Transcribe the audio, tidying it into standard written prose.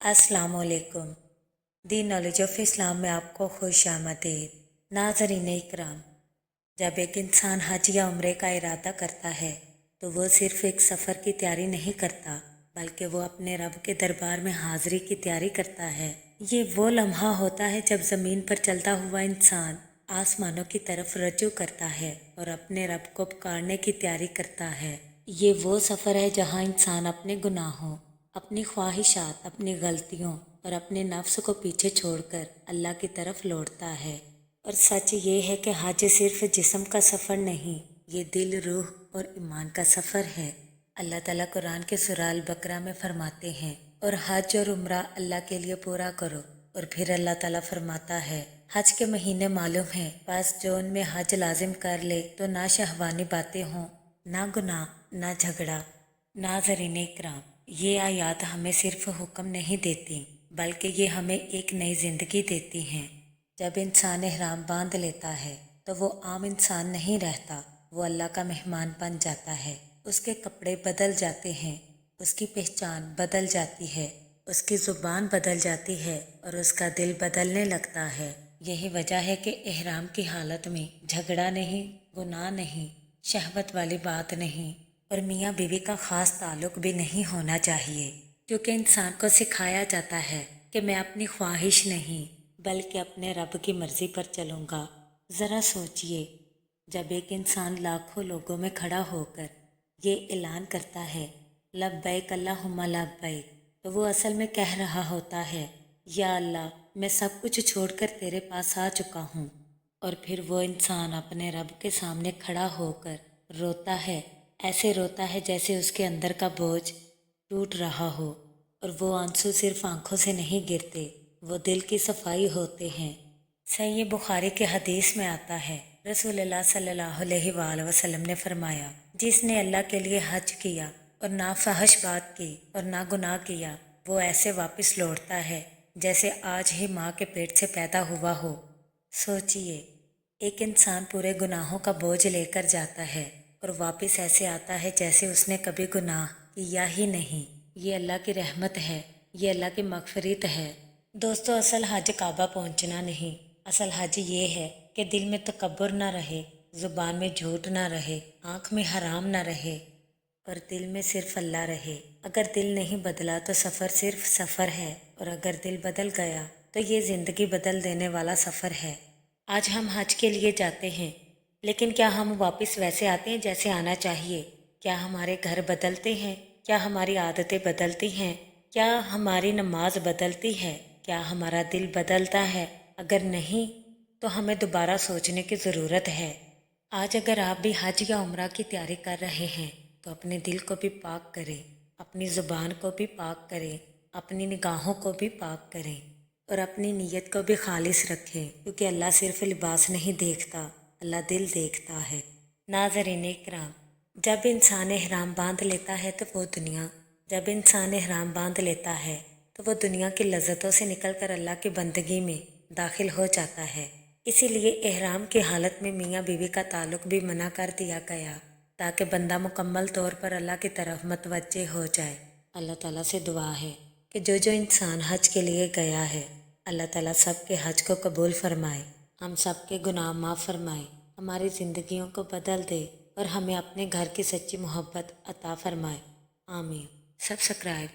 अस्सलाम वालेकुम। दी knowledge of Islam में आपको खुश आमदीद। नाज़रीन इकराम, जब एक इंसान हज या उम्रे का इरादा करता है तो वो सिर्फ़ एक सफ़र की तैयारी नहीं करता, बल्कि वो अपने रब के दरबार में हाज़िरी की तैयारी करता है। ये वो लम्हा होता है जब ज़मीन पर चलता हुआ इंसान आसमानों की तरफ रजू करता है और अपने रब को पुकारने की तैयारी करता है। ये वो सफ़र है जहाँ इंसान अपने गुनाहों, अपनी ख्वाहिशात, अपनी गलतियों और अपने नफ्स को पीछे छोड़कर अल्लाह की तरफ लौटता है। और सच ये है कि हज सिर्फ जिस्म का सफ़र नहीं, ये दिल, रूह और ईमान का सफ़र है। अल्लाह ताला कुरान के सूरा अल बकरा में फरमाते हैं, और हज और उम्रा अल्लाह के लिए पूरा करो। और फिर अल्लाह ताला फरमाता है, हज के महीने मालूम हैं, बस जो उनमें हज लाजिम कर ले तो ना शहवानी बातें हों, ना गुनाह, ना झगड़ा। नाज़रीन इकराम, ये आयत हमें सिर्फ हुक्म नहीं देती, बल्कि ये हमें एक नई ज़िंदगी देती हैं। जब इंसान एहराम बांध लेता है तो वो आम इंसान नहीं रहता, वो अल्लाह का मेहमान बन जाता है। उसके कपड़े बदल जाते हैं, उसकी पहचान बदल जाती है, उसकी ज़ुबान बदल जाती है और उसका दिल बदलने लगता है। यही वजह है कि एहराम की हालत में झगड़ा नहीं, गुनाह नहीं, शहवत वाली बात नहीं और मियाँ बीवी का ख़ास ताल्लुक भी नहीं होना चाहिए, क्योंकि इंसान को सिखाया जाता है कि मैं अपनी ख्वाहिश नहीं बल्कि अपने रब की मर्ज़ी पर चलूँगा। ज़रा सोचिए, जब एक इंसान लाखों लोगों में खड़ा होकर ये ऐलान करता है, लब्बैक अल्लाहुम्मा लब्बैक, तो वो असल में कह रहा होता है, या अल्लाह, मैं सब कुछ छोड़कर तेरे पास आ चुका हूँ। और फिर वो इंसान अपने रब के सामने खड़ा होकर रोता है, ऐसे रोता है जैसे उसके अंदर का बोझ टूट रहा हो। और वो आंसू सिर्फ आंखों से नहीं गिरते, वो दिल की सफाई होते हैं। सही बुखारी के हदीस में आता है, रसूलुल्लाह सल्लल्लाहु अलैहि वसल्लम ने फरमाया, जिसने अल्लाह के लिए हज किया और ना फहश बात की और ना गुनाह किया, वो ऐसे वापस लौटता है जैसे आज ही माँ के पेट से पैदा हुआ हो। सोचिए, एक इंसान पूरे गुनाहों का बोझ लेकर जाता है और वापस ऐसे आता है जैसे उसने कभी गुनाह किया ही नहीं। ये अल्लाह की रहमत है, ये अल्लाह की मगफिरत है। दोस्तों, असल हज काबा पहुंचना नहीं, असल हज ये है कि दिल में तकब्बुर ना रहे, ज़ुबान में झूठ ना रहे, आँख में हराम ना रहे और दिल में सिर्फ अल्लाह रहे। अगर दिल नहीं बदला तो सफ़र सिर्फ सफ़र है, और अगर दिल बदल गया तो ये ज़िंदगी बदल देने वाला सफ़र है। आज हम हज के लिए जाते हैं, लेकिन क्या हम वापस वैसे आते हैं जैसे आना चाहिए? क्या हमारे घर बदलते हैं? क्या हमारी आदतें बदलती हैं? क्या हमारी नमाज बदलती है? क्या हमारा दिल बदलता है? अगर नहीं, तो हमें दोबारा सोचने की ज़रूरत है। आज अगर आप भी हज या उम्रा की तैयारी कर रहे हैं तो अपने दिल को भी पाक करें, अपनी ज़ुबान को भी पाक करें, अपनी निगाहों को भी पाक करें और अपनी नीयत को भी खालिस रखें, क्योंकि अल्लाह सिर्फ लिबास नहीं देखता, अल्लाह दिल देखता है। नाज़रीन इकराम, जब इंसान एहराम बांध लेता है तो वो दुनिया जब इंसान एहराम बांध लेता है तो वो दुनिया की लज्जतों से निकलकर अल्लाह की बंदगी में दाखिल हो जाता है। इसीलिए एहराम की हालत में मियाँ बीवी का ताल्लुक भी मना कर दिया गया, ताकि बंदा मुकम्मल तौर पर अल्लाह की तरफ मतवज्जे हो जाए। अल्लाह ताला से दुआ है कि जो जो इंसान हज के लिए गया है, अल्लाह ताला सब के हज को कबूल फरमाए, हम सब के गुनाह माफ़ फरमाए, हमारी ज़िंदगियों को बदल दे और हमें अपने घर की सच्ची मोहब्बत अता फरमाए। आमीन। सब्सक्राइब